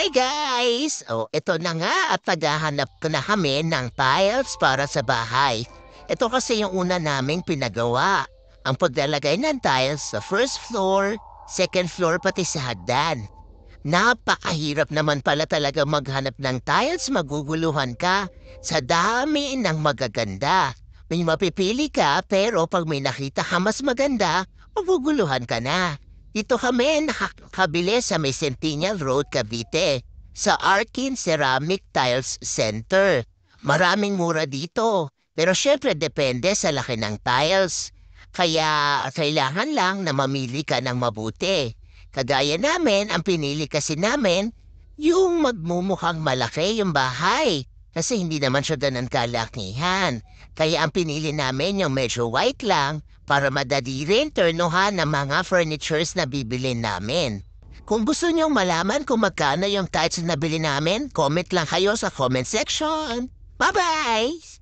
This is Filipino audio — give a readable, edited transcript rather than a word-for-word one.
Hi guys! Ito na nga at naghahanap ko na kami ng tiles para sa bahay. Ito kasi yung una naming pinagawa. Ang paglalagay ng tiles sa first floor, second floor pati sa hagdan. Napakahirap naman pala talaga maghanap ng tiles, maguguluhan ka. Sa dami ng magaganda. May mapipili ka pero pag may nakita ka mas maganda, maguguluhan ka na. Dito kami nakakabili sa may Centennial Road, Cavite, sa Arkin Ceramic Tiles Center. Maraming mura dito, pero syempre depende sa laki ng tiles. Kaya kailangan lang na mamili ka ng mabuti. Kagaya namin, ang pinili kasi namin, yung magmumukhang malaki yung bahay. Kasi hindi naman siya ganun kalakihan. Kaya ang pinili namin yung medyo white lang para madali rin turnuhan ng mga furnitures na bibili namin. Kung gusto niyong malaman kung magkano yung tiles na nabili namin, comment lang kayo sa comment section. Bye-bye!